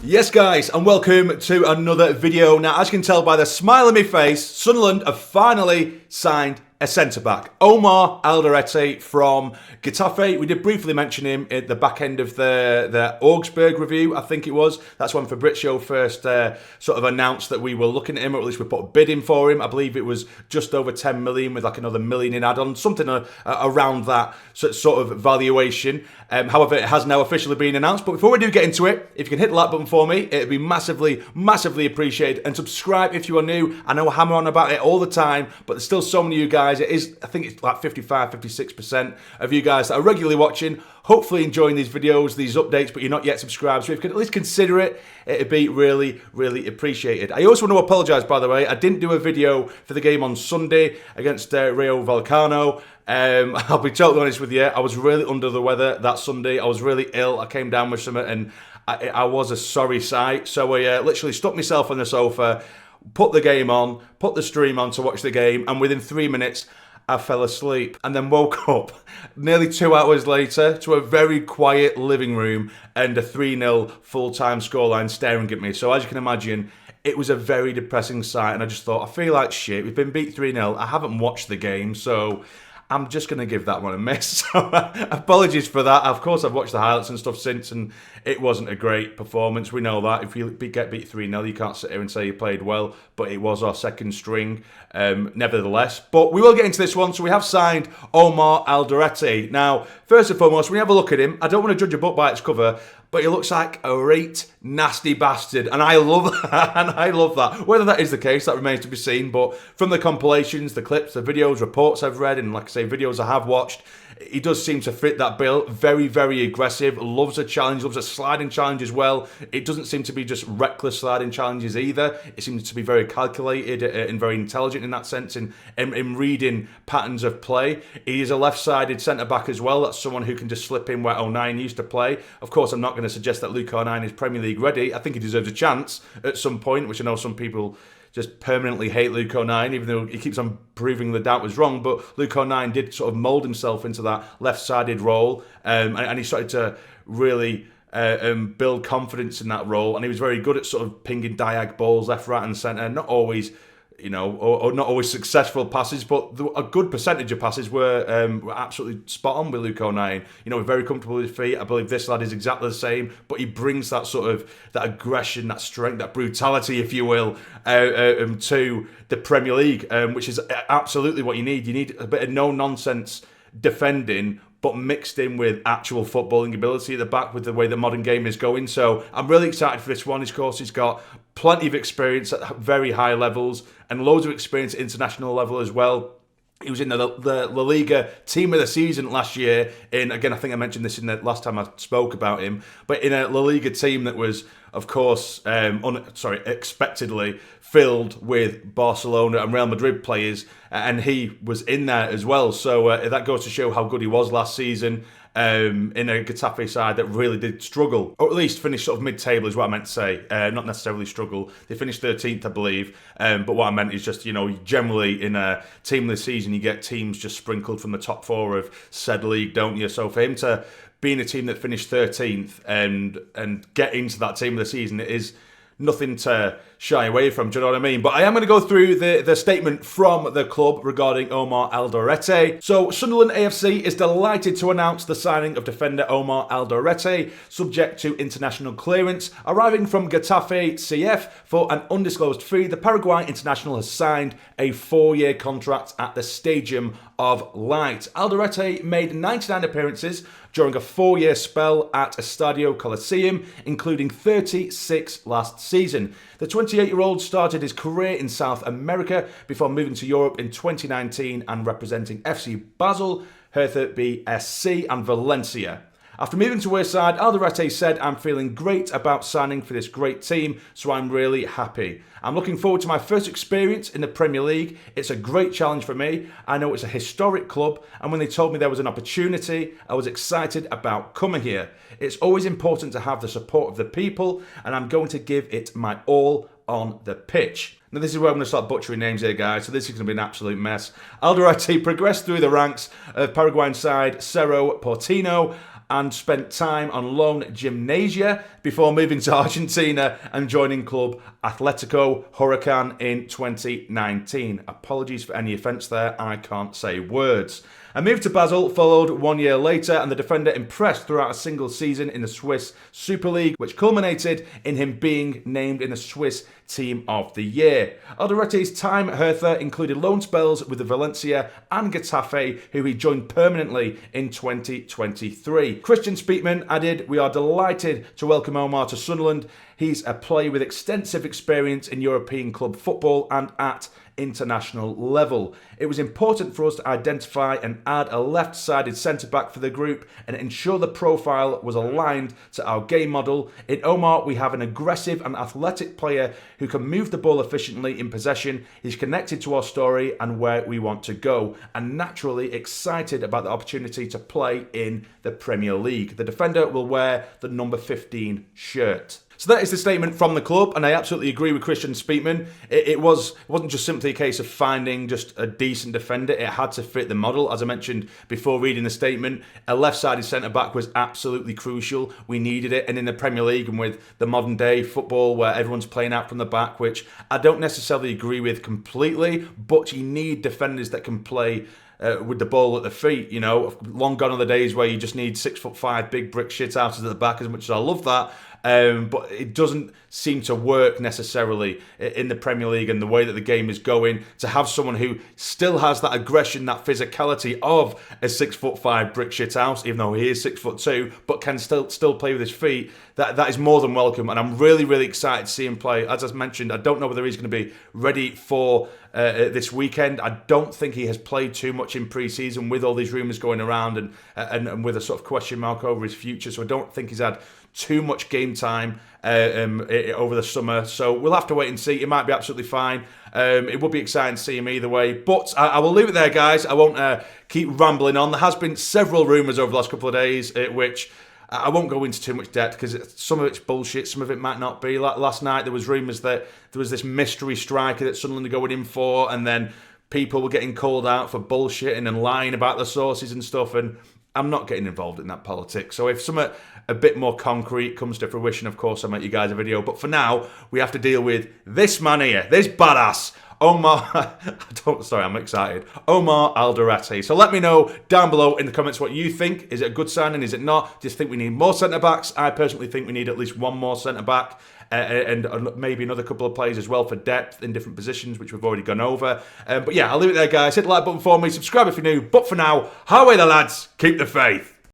Yes guys, and welcome to another video. Now, as you can tell by the smile on my face, Sunderland have finally signed a centre-back. Omar Alderete from Getafe. We did briefly mention him at the back end of the Augsburg review, I think it was. That's when Fabrizio first sort of announced that we were looking at him, or at least we put a bid in for him. I believe it was just over 10 million with like another million in add-on, something around that sort of valuation. However, it has now officially been announced. But before we do get into it, if you can hit the like button for me, it'd be massively, massively appreciated. And subscribe if you are new. I know I hammer on about it all the time, but there's still so many of you guys. It is, I think it's like 55, 56% of you guys that are regularly watching, hopefully enjoying these videos, these updates, but you're not yet subscribed. So if you could at least consider it, it'd be really, really appreciated. I also want to apologise, by the way. I didn't do a video for the game on Sunday against Rayo Vallecano. I'll be totally honest with you, I was really under the weather that Sunday. I was really ill. I came down with something and I was a sorry sight. So I literally stuck myself on the sofa, put the game on, put the stream on to watch the game, and within 3 minutes, I fell asleep and then woke up nearly 2 hours later to a very quiet living room and a 3-0 full-time scoreline staring at me. So as you can imagine, it was a very depressing sight, and I just thought, I feel like shit. We've been beat 3-0. I haven't watched the game, so I'm just going to give that one a miss. So apologies for that. Of course, I've watched the highlights and stuff since, and it wasn't a great performance. We know that. If you get beat 3-0, you can't sit here and say you played well, but it was our second string, nevertheless. But we will get into this one. So we have signed Omar Alderete. Now, first and foremost, when you have a look at him, I don't want to judge a book by its cover, but he looks like a right nasty bastard, and I love that. And I love that. Whether that is the case, that remains to be seen. But from the compilations, the clips, the videos, reports I've read, and like I say, videos I have watched, he does seem to fit that bill. Very, very aggressive. Loves a challenge. Loves a sliding challenge as well. It doesn't seem to be just reckless sliding challenges either. It seems to be very calculated and very intelligent in that sense in reading patterns of play. He is a left-sided centre-back as well. That's someone who can just slip in where 09 used to play. Of course, I'm not going to suggest that Luke 09 is Premier League ready. I think he deserves a chance at some point, which I know some people just permanently hate Luke 09, even though he keeps on proving the doubt was wrong. But Luke 09 did sort of mould himself into that left-sided role, and he started to really build confidence in that role. And he was very good at sort of pinging diag balls left, right, and centre. Not always, you know, or not always successful passes, but a good percentage of passes were absolutely spot on with Luke 09. You know, very comfortable with his feet. I believe this lad is exactly the same, but he brings that sort of that aggression, that strength, that brutality, if you will, to the Premier League, which is absolutely what you need. You need a bit of no-nonsense defending, but mixed in with actual footballing ability at the back with the way the modern game is going. So I'm really excited for this one. Of course, he's got plenty of experience at very high levels and loads of experience at international level as well. He was in the La Liga team of the season last year. Again, I think I mentioned this in the last time I spoke about him, but in a La Liga team that was, of course, expectedly filled with Barcelona and Real Madrid players, and he was in there as well. So that goes to show how good he was last season. In a Getafe side that really did struggle, or at least finish sort of mid-table is what I meant to say, not necessarily struggle. They finished 13th, I believe, but what I meant is just, you know, generally in a team this season, you get teams just sprinkled from the top four of said league, don't you? So for him to be in a team that finished 13th and get into that team of the season, it is nothing to shy away from, do you know what I mean? But I am going to go through the statement from the club regarding Omar Alderete. So Sunderland AFC is delighted to announce the signing of defender Omar Alderete, subject to international clearance. Arriving from Getafe CF for an undisclosed fee, the Paraguay international has signed a 4-year contract at the Stadium of Light. Alderete made 99 appearances during a 4-year spell at Estadio Coliseum, including 36 last season. The 28-year-old started his career in South America before moving to Europe in 2019 and representing FC Basel, Hertha BSC and Valencia. After moving to Wearside, Alderete said, "I'm feeling great about signing for this great team, so I'm really happy. I'm looking forward to my first experience in the Premier League. It's a great challenge for me. I know it's a historic club, and when they told me there was an opportunity, I was excited about coming here. It's always important to have the support of the people, and I'm going to give it my all on the pitch." Now, this is where I'm going to start butchering names here, guys, so this is going to be an absolute mess. Alderete progressed through the ranks of Paraguayan side Cerro Porteño and spent time on loan at Gimnasia before moving to Argentina and joining club Atletico Huracan in 2019. Apologies for any offence there, I can't say words. A move to Basel followed 1 year later, and the defender impressed throughout a single season in the Swiss Super League, which culminated in him being named in the Swiss Team of the Year. Alderete's time at Hertha included loan spells with the Valencia and Getafe, who he joined permanently in 2023. Christian Speakman added, "We are delighted to welcome Omar to Sunderland. He's a player with extensive experience in European club football and at international level. It was important for us to identify and add a left-sided centre-back for the group and ensure the profile was aligned to our game model. In Omar, we have an aggressive and athletic player who can move the ball efficiently in possession. He's connected to our story and where we want to go, and naturally excited about the opportunity to play in the Premier League. The defender will wear the number 15 shirt." So that is the statement from the club, and I absolutely agree with Christian Speakman. It wasn't just simply a case of finding just a decent defender. It had to fit the model. As I mentioned before reading the statement, a left-sided centre-back was absolutely crucial. We needed it, and in the Premier League and with the modern-day football where everyone's playing out from the back, which I don't necessarily agree with completely, but you need defenders that can play with the ball at the feet. You know, long gone are the days where you just need 6'5" big brick shit out of the back, as much as I love that. But it doesn't seem to work necessarily in the Premier League and the way that the game is going, to have someone who still has that aggression, that physicality of a 6'5" brick shit house, even though he is 6'2", but can still play with his feet. That is more than welcome, and I'm really, really excited to see him play. As I mentioned, I don't know whether he's going to be ready for this weekend. I don't think he has played too much in pre-season with all these rumours going around and with a sort of question mark over his future, so I don't think he's had too much game time over the summer. So we'll have to wait and see. It might be absolutely fine. It would be exciting to see him either way. But I will leave it there, guys. I won't keep rambling on. There has been several rumours over the last couple of days, which I won't go into too much depth because some of it's bullshit, some of it might not be. Like last night, there was rumours that there was this mystery striker that Sunderland are going in for, and then people were getting called out for bullshitting and lying about the sources and stuff, and I'm not getting involved in that politics. So if something a bit more concrete comes to fruition, of course, I'll make you guys a video. But for now, we have to deal with this man here, this badass, Omar, I'm excited. Omar Alderete. So let me know down below in the comments what you think. Is it a good signing? Is it not? Do you think we need more centre-backs? I personally think we need at least one more centre-back. And maybe another couple of players as well for depth in different positions, which we've already gone over. But yeah, I'll leave it there, guys. Hit the like button for me. Subscribe if you're new. But for now, how are the lads? Keep the faith.